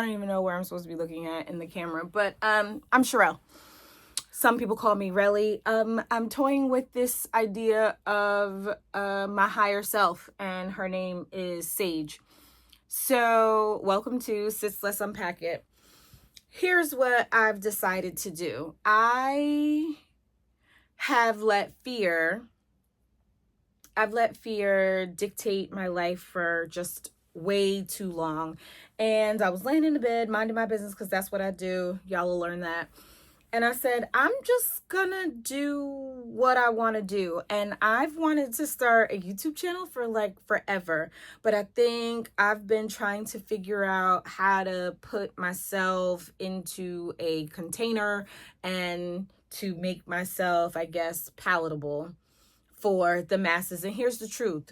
don't even know where I'm supposed to be looking at in the camera, but I'm Sherelle. Some people call me Relly. I'm toying with this idea of my higher self, and her name is Sage. So, welcome to Sis Let's Unpack It. Here's what I've decided to do. I have let fear dictate my life for just way too long. And I was laying in the bed, minding my business, because that's what I do. Y'all will learn that. And I said, I'm just gonna do what I want to do. And I've wanted to start a YouTube channel for like forever. But I think I've been trying to figure out how to put myself into a container and to make myself, I guess, palatable for the masses. And here's the truth.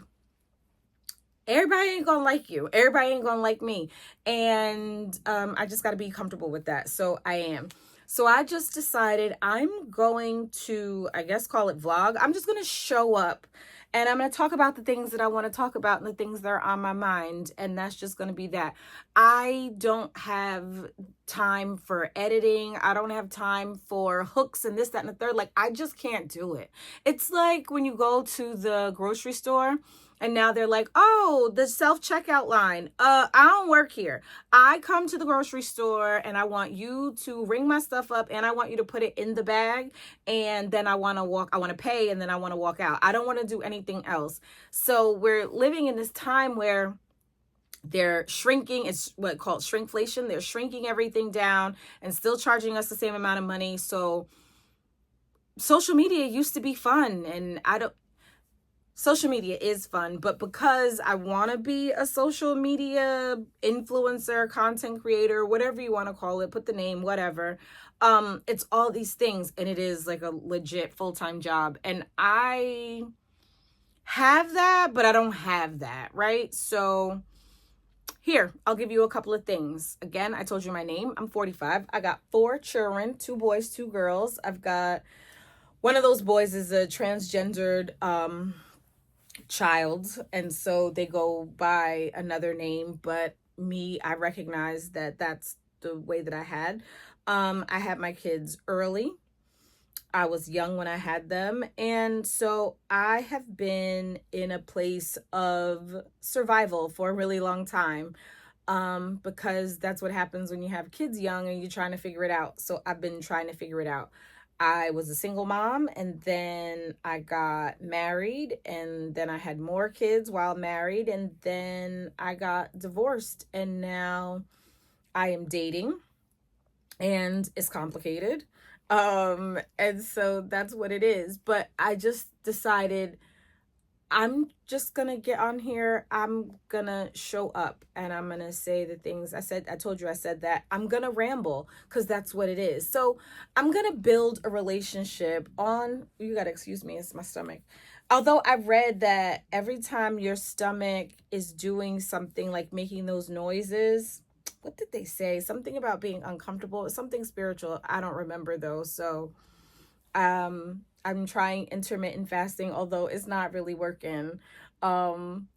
Everybody ain't gonna like you. Everybody ain't gonna like me. And I just gotta be comfortable with that. So I am. So I just decided I'm going to, I guess, call it vlog. I'm just going to show up and I'm going to talk about the things that I want to talk about and the things that are on my mind. And that's just going to be that. I don't have time for editing. I don't have time for hooks and this, that, and the third. Like, I just can't do it. It's like when you go to the grocery store and now they're like, oh, the self-checkout line. I don't work here. I come to the grocery store and I want you to ring my stuff up and I want you to put it in the bag. And then I want to pay and then I want to walk out. I don't want to do anything else. So we're living in this time where they're shrinking. It's what called shrinkflation. They're shrinking everything down and still charging us the same amount of money. So social media used to be fun, and social media is fun, but because I want to be a social media influencer, content creator, whatever you want to call it, put the name, whatever. It's all these things, and it is like a legit full-time job. And I have that, but I don't have that, right? So here, I'll give you a couple of things. Again, I told you my name. I'm 45. I got 4 children, 2 boys, 2 girls. I've got one of those boys is a transgendered child, and so they go by another name, but me, I recognize that that's the way that I had. I had my kids early. I was young when I had them, and so I have been in a place of survival for a really long time, because that's what happens when you have kids young and you're trying to figure it out. So I've been trying to figure it out. I was a single mom, and then I got married, and then I had more kids while married, and then I got divorced, and now I am dating, and it's complicated. And so that's what it is. But I just decided I'm just gonna get on here. I'm gonna show up and I'm gonna say the things I said. I told you I said that. I'm gonna ramble because that's what it is. So I'm gonna build a relationship on, you gotta excuse me, it's my stomach. Although I've read that every time your stomach is doing something like making those noises, what did they say? Something about being uncomfortable, something spiritual. I don't remember though. So I'm trying intermittent fasting, although it's not really working. I'm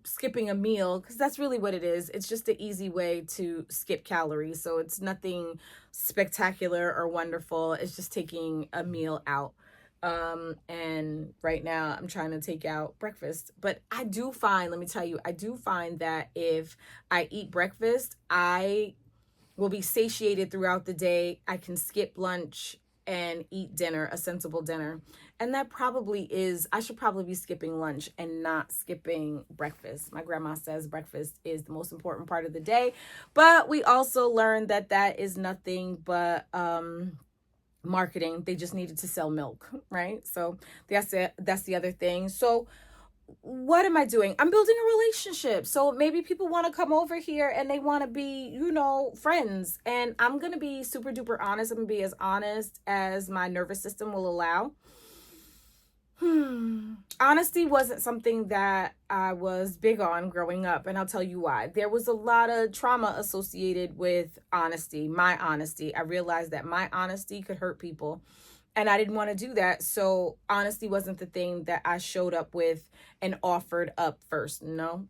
skipping a meal because that's really what it is. It's just an easy way to skip calories. So it's nothing spectacular or wonderful. It's just taking a meal out. And right now I'm trying to take out breakfast, but I do find that if I eat breakfast, I will be satiated throughout the day. I can skip lunch and eat dinner, a sensible dinner. And that probably is, I should probably be skipping lunch and not skipping breakfast. My grandma says breakfast is the most important part of the day, but we also learned that that is nothing but marketing. They just needed to sell milk, right? So that's it. That's the other thing. So what am I doing? I'm building a relationship. So maybe people want to come over here and they want to be, friends. And I'm going to be super duper honest. I'm going to be as honest as my nervous system will allow. Honesty wasn't something that I was big on growing up, and I'll tell you why. There was a lot of trauma associated with honesty, my honesty. I realized that my honesty could hurt people, and I didn't want to do that. So honesty wasn't the thing that I showed up with and offered up first. No,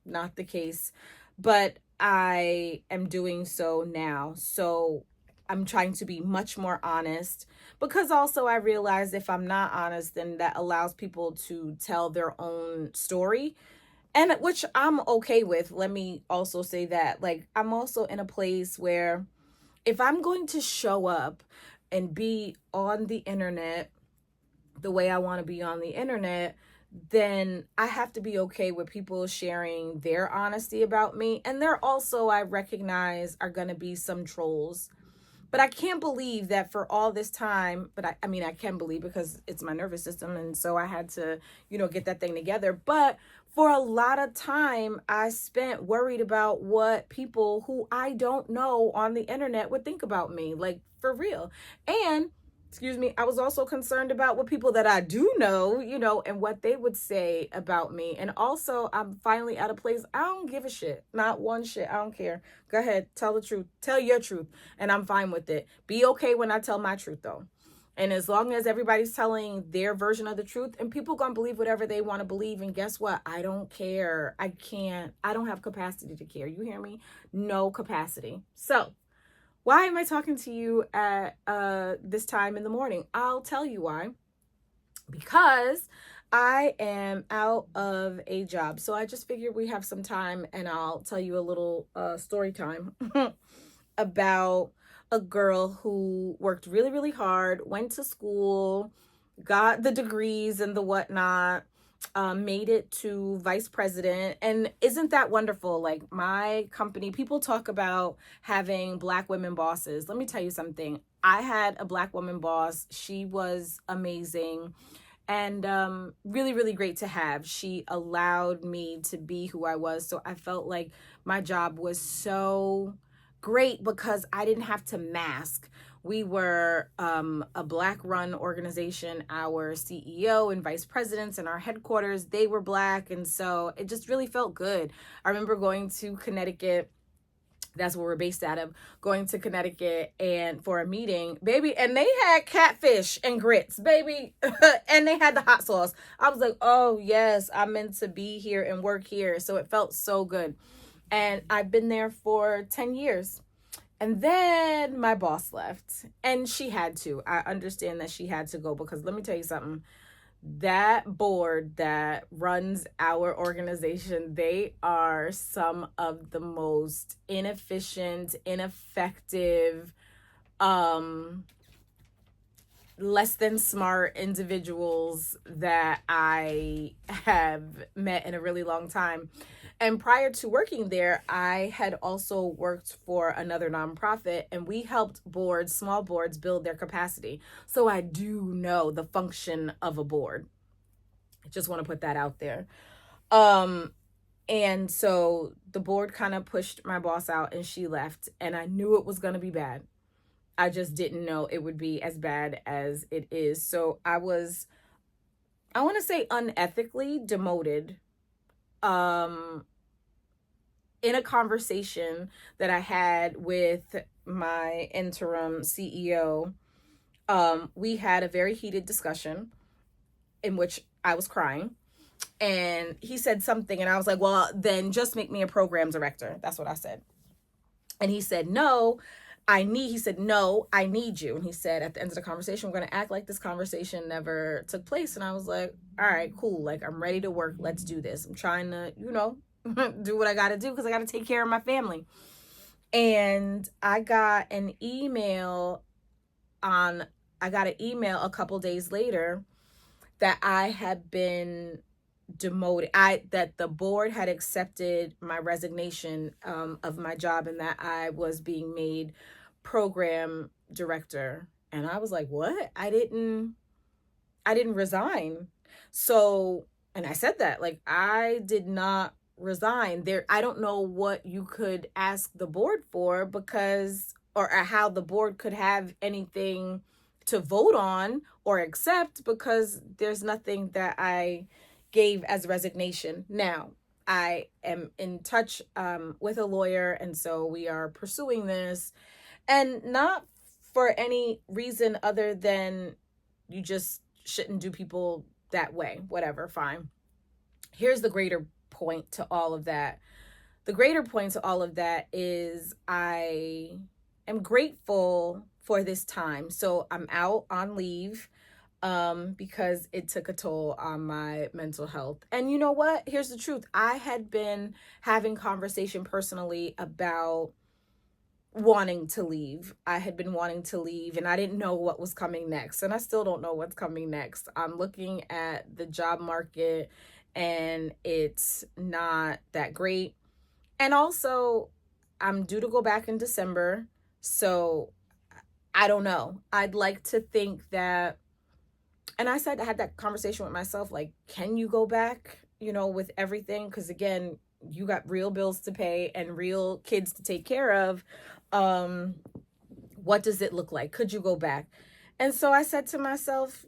not the case. But I am doing so now. So I'm trying to be much more honest, because also I realize if I'm not honest, then that allows people to tell their own story, and which I'm okay with. Let me also say that, like, I'm also in a place where if I'm going to show up and be on the internet the way I want to be on the internet, then I have to be okay with people sharing their honesty about me. And there also, I recognize, are going to be some trolls. But I can't believe that for all this time, but I mean, I can believe because it's my nervous system. And so I had to, get that thing together. But for a lot of time, I spent worried about what people who I don't know on the internet would think about me, like for real. And excuse me, I was also concerned about what people that I do know, and what they would say about me. And also, I'm finally at a place, I don't give a shit. Not one shit. I don't care. Go ahead, tell the truth. Tell your truth. And I'm fine with it. Be okay when I tell my truth, though. And as long as everybody's telling their version of the truth, and people gonna believe whatever they want to believe, and guess what? I don't care. I don't have capacity to care. You hear me? No capacity. So, why am I talking to you at this time in the morning? I'll tell you why. Because I am out of a job. So I just figured we have some time, and I'll tell you a little story time about a girl who worked really, really hard, went to school, got the degrees and the whatnot, made it to vice president. And isn't that wonderful? Like, my company, people talk about having Black women bosses. Let me tell you something. I had a Black woman boss. She was amazing and really, really great to have. She allowed me to be who I was. So I felt like my job was so great because I didn't have to mask. We were a Black run organization. Our CEO and vice presidents and our headquarters, they were Black. And so it just really felt good. I remember going to Connecticut. That's where we're based out of, going to Connecticut and for a meeting, baby, and they had catfish and grits, baby, and they had the hot sauce. I was like, oh yes, I'm meant to be here and work here. So it felt so good. And I've been there for 10 years. And then my boss left, and she had to. I understand that she had to go, because let me tell you something. That board that runs our organization, they are some of the most inefficient, ineffective, less than smart individuals that I have met in a really long time. And prior to working there, I had also worked for another nonprofit, and we helped boards, small boards, build their capacity. So I do know the function of a board. I just want to put that out there. And so the board kind of pushed my boss out, and she left, and I knew it was going to be bad. I just didn't know it would be as bad as it is. So I was, I want to say, unethically demoted in a conversation that I had with my interim CEO. We had a very heated discussion in which I was crying, and he said something, and I was like, well, then just make me a program director. That's what I said. And he said, no, he said, no, I need you. And he said, at the end of the conversation, we're going to act like this conversation never took place. And I was like, all right, cool. Like, I'm ready to work. Let's do this. I'm trying to, do what I got to do, because I got to take care of my family. And I got an email a couple days later that I had been demoted. That the board had accepted my resignation of my job, and that I was being made program director. And I was like, what? I didn't resign. So, and I said that, like, I did not resign. I don't know what you could ask the board for, because, or how the board could have anything to vote on or accept, because there's nothing that I gave as resignation. Now, I am in touch with a lawyer, and so we are pursuing this, and not for any reason other than you just shouldn't do people that way. Whatever, fine. Here's the greater point to all of that. the greater point to all of that is I am grateful for this time. So I'm out on leave because it took a toll on my mental health. And you know what? Here's the truth. I had been having conversation personally about wanting to leave. I had been wanting to leave and I didn't know what was coming next. And I still don't know what's coming next. I'm looking at the job market and it's not that great. And also, I'm due to go back in December. So I don't know. I'd like to think that, and I had that conversation with myself, like, can you go back, with everything? Because again, you got real bills to pay and real kids to take care of. Um, what does it look like? Could you go back? And so I said to myself,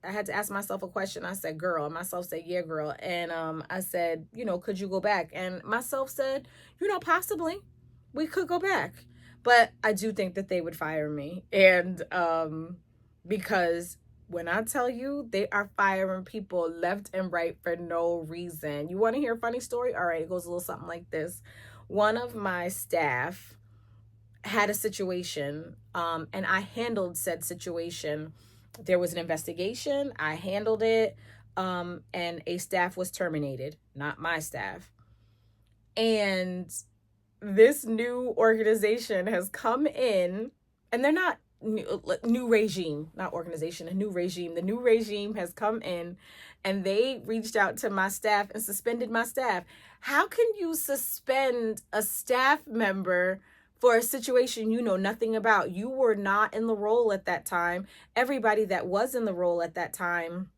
I had to ask myself a question. I said, girl, and myself said, yeah, girl. And I said, could you go back? And myself said, possibly we could go back. But I do think that they would fire me. And because when I tell you they are firing people left and right for no reason. You want to hear a funny story? All right, it goes a little something like this. One of my staff had a situation, and I handled said situation. There was an investigation. I handled it, and a staff was terminated, not my staff. And this new organization has come in, and they're not new regime, not organization, a new regime. The new regime has come in, and they reached out to my staff and suspended my staff. How can you suspend a staff member for a situation you know nothing about? You were not in the role at that time. Everybody that was in the role at that time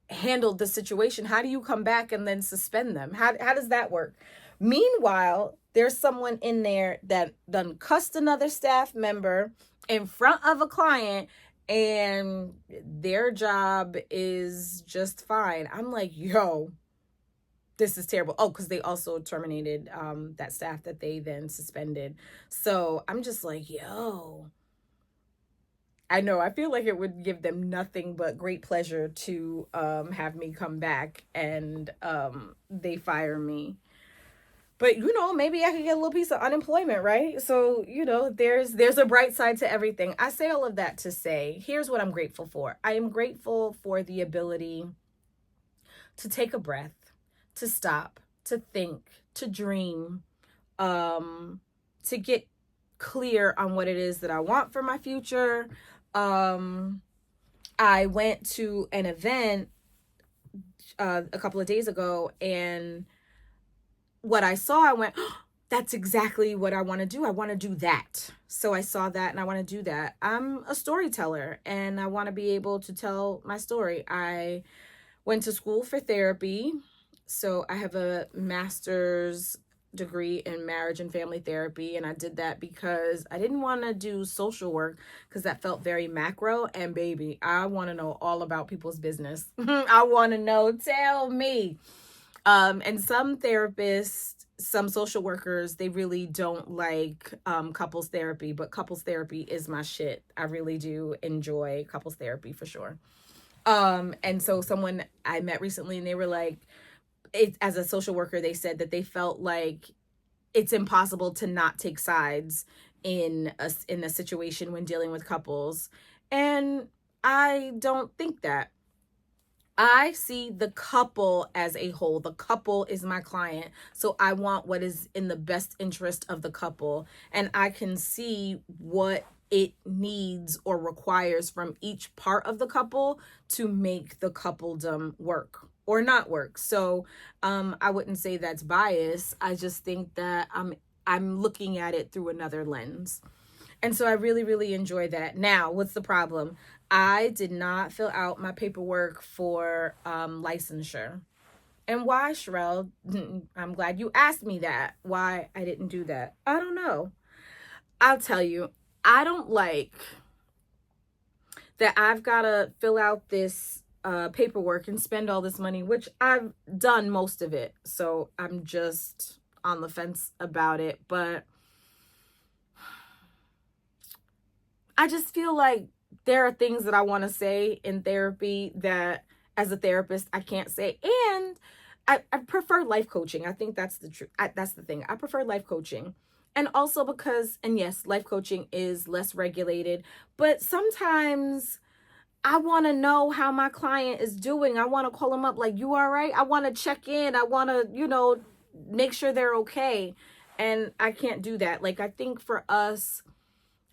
handled the situation. How do you come back and then suspend them? How does that work? Meanwhile, there's someone in there that done cussed another staff member in front of a client, and their job is just fine. I'm like, yo, this is terrible. Oh, because they also terminated that staff that they then suspended. So I'm just like, yo, I know, I feel like it would give them nothing but great pleasure to have me come back, and they fire me. But maybe I could get a little piece of unemployment, right? So, there's a bright side to everything. I say all of that to say, here's what I'm grateful for. I am grateful for the ability to take a breath, to stop, to think, to dream, to get clear on what it is that I want for my future. I went to an event a couple of days ago, and what I saw, I went, oh, that's exactly what I want to do. I want to do that. So I saw that and I want to do that. I'm a storyteller and I want to be able to tell my story. I went to school for therapy. So I have a master's degree in marriage and family therapy, and I did that because I didn't want to do social work because that felt very macro. And baby, I want to know all about people's business. I want to know, tell me. And some therapists, some social workers, they really don't like couples therapy, but couples therapy is my shit. I really do enjoy couples therapy for sure. And so someone I met recently, and they were like, as a social worker, they said that they felt like it's impossible to not take sides in a situation when dealing with couples. And I don't think that. I see the couple as a whole. The couple is my client. So I want what is in the best interest of the couple. And I can see what it needs or requires from each part of the couple to make the coupledom work or not work. So I wouldn't say that's bias. I just think that I'm looking at it through another lens. And so I really, really enjoy that. Now, what's the problem? I did not fill out my paperwork for licensure. And why, Sherelle? I'm glad you asked me that. Why I didn't do that. I don't know. I'll tell you. I don't like that I've got to fill out this paperwork and spend all this money, which I've done most of it. So I'm just on the fence about it. But I just feel like there are things that I want to say in therapy that as a therapist I can't say. And I prefer life coaching. I think that's the truth. That's the thing. I prefer life coaching. And also because, and yes, life coaching is less regulated, but sometimes I want to know how my client is doing. I want to call them up like, you all right? I want to check in. I want to, make sure they're okay. And I can't do that. Like, I think for us,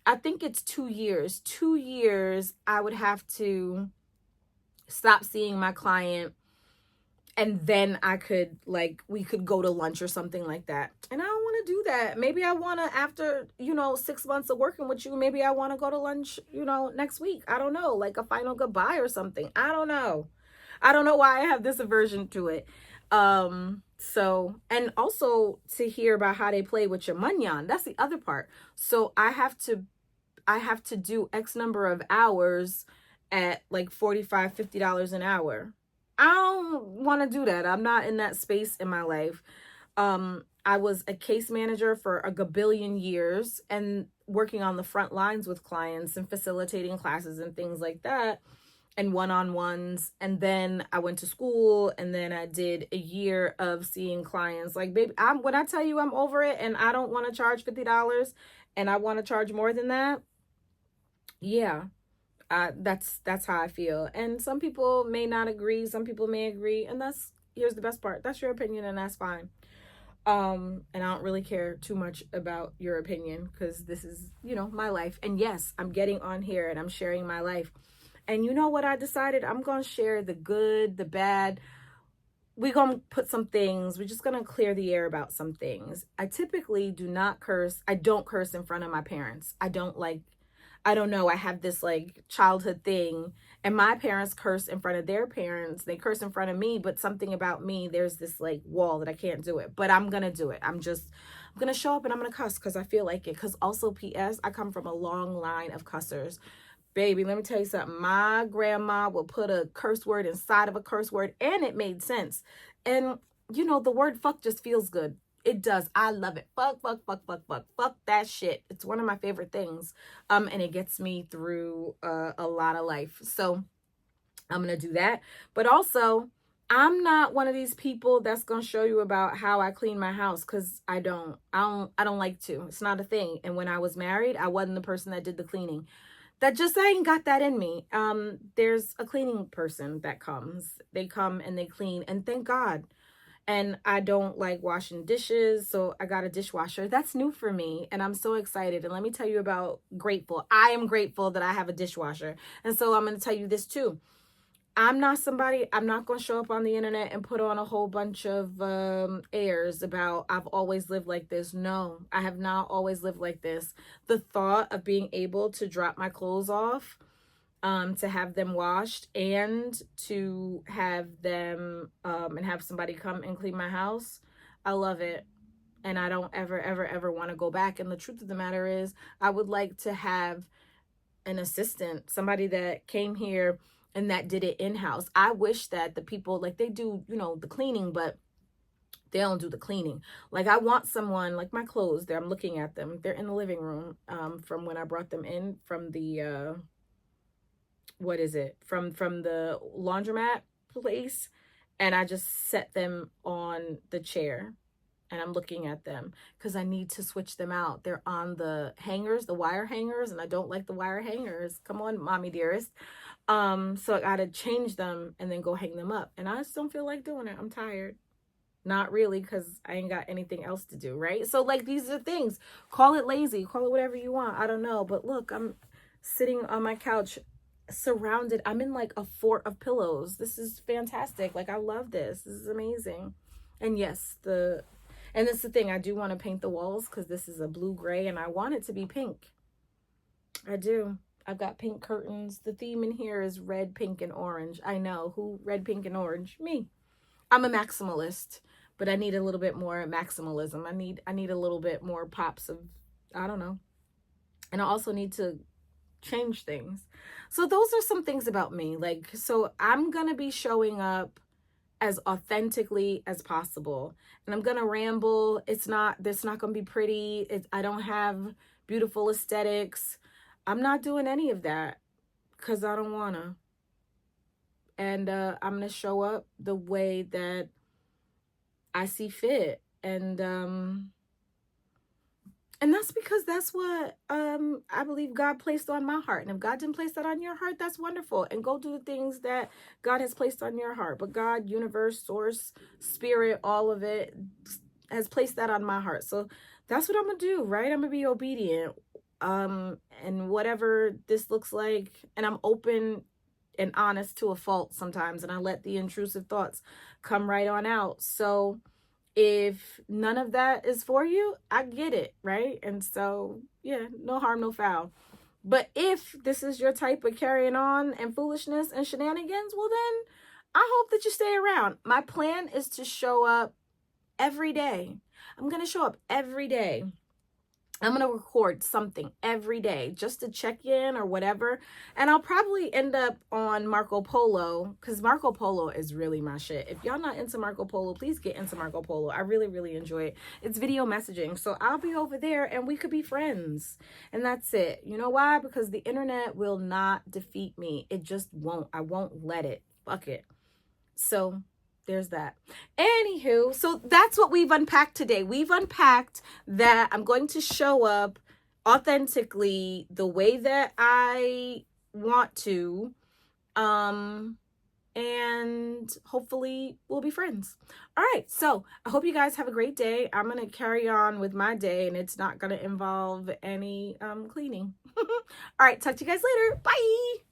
I think it's 2 years. 2 years, I would have to stop seeing my client, and then I could, like, we could go to lunch or something like that. And I don't want to do that. Maybe I want to, after 6 months of working with you, maybe I want to go to lunch next week. I don't know, like a final goodbye or something. I don't know why I have this aversion to it. So, and also to hear about how they play with your manyan, that's the other part. So I have to do X number of hours at like $45-$50 an hour. I don't want to do that. I'm not in that space in my life. I was a case manager for a gabillion years and working on the front lines with clients and facilitating classes and things like that, and one-on-ones. And then I went to school, and then I did a year of seeing clients. Like, baby, when I tell you I'm over it and I don't want to charge $50 and I want to charge more than that, yeah, that's how I feel. And some people may not agree, some people may agree, and here's the best part. That's your opinion, and that's fine. And I don't really care too much about your opinion, because this is, my life. And yes, I'm getting on here and I'm sharing my life. And you know what I decided? I'm going to share the good, the bad. We're going to put some things, we're just going to clear the air about some things. I typically do not curse. I don't curse in front of my parents. I don't know. I have this like childhood thing, and my parents curse in front of their parents. They curse in front of me, but something about me, there's this like wall that I can't do it, but I'm going to do it. I'm going to show up and I'm going to cuss because I feel like it. Because also, P.S., I come from a long line of cussers. Baby, let me tell you something. My grandma would put a curse word inside of a curse word, and it made sense. And, the word fuck just feels good. It does. I love it. Fuck, fuck, fuck, fuck, fuck, fuck that shit. It's one of my favorite things. And it gets me through a lot of life. So I'm going to do that. But also, I'm not one of these people that's going to show you about how I clean my house, because I don't like to. It's not a thing. And when I was married, I wasn't the person that did the cleaning. I ain't got that in me. There's a cleaning person that comes. They come and they clean, and thank God. And I don't like washing dishes, so I got a dishwasher. That's new for me, and I'm so excited. And let me tell you about grateful. I am grateful that I have a dishwasher. And so I'm going to tell you this too. I'm not going to show up on the internet and put on a whole bunch of airs about I've always lived like this. No, I have not always lived like this. The thought of being able to drop my clothes off, to have them washed, and to have them and have somebody come and clean my house, I love it. And I don't ever, ever, ever want to go back. And the truth of the matter is, I would like to have an assistant, somebody that came here and that did it in-house. I wish that the people, like, they do, the cleaning, but they don't do the cleaning. Like, I want someone, like my clothes there, I'm looking at them. They're in the living room from when I brought them in from the what is it? From the laundromat place, and I just set them on the chair. And I'm looking at them because I need to switch them out. They're on the hangers, the wire hangers, and I don't like the wire hangers. Come on, mommy dearest. So I gotta change them and then go hang them up. And I just don't feel like doing it. I'm tired. Not really, because I ain't got anything else to do, right? So, like, these are things. Call it lazy, call it whatever you want. I don't know. But look, I'm sitting on my couch surrounded. I'm in like a fort of pillows. This is fantastic. Like, I love this. This is amazing. And yes, and that's the thing. I do want to paint the walls because this is a blue gray and I want it to be pink. I do. I've got pink curtains. The theme in here is red, pink, and orange. I know. Who? Red, pink, and orange? Me. I'm a maximalist, but I need a little bit more maximalism. I need a little bit more pops of, I don't know. And I also need to change things. So those are some things about me. Like, so I'm going to be showing up as authentically as possible. And I'm going to ramble. It's not going to be pretty. I don't have beautiful aesthetics. I'm not doing any of that because I don't want to. And I'm going to show up the way that I see fit. And that's because that's what I believe God placed on my heart. And if God didn't place that on your heart, that's wonderful. And go do the things that God has placed on your heart. But God, universe, source, spirit, all of it has placed that on my heart. So that's what I'm gonna do, right? I'm gonna be obedient. And whatever this looks like, and I'm open and honest to a fault sometimes, and I let the intrusive thoughts come right on out. So if none of that is for you, I get it, right? And so, yeah, no harm, no foul. But if this is your type of carrying on and foolishness and shenanigans, well, then I hope that you stay around. My plan is to show up every day. I'm going to show up every day. I'm going to record something every day just to check in or whatever. And I'll probably end up on Marco Polo, because Marco Polo is really my shit. If y'all not into Marco Polo, please get into Marco Polo. I really, really enjoy it. It's video messaging. So I'll be over there and we could be friends. And that's it. You know why? Because the internet will not defeat me. It just won't. I won't let it. Fuck it. So there's that. Anywho, so that's what we've unpacked today. We've unpacked that I'm going to show up authentically the way that I want to. And hopefully we'll be friends. All right, so I hope you guys have a great day. I'm gonna carry on with my day, and it's not gonna involve any cleaning. All right, talk to you guys later. Bye.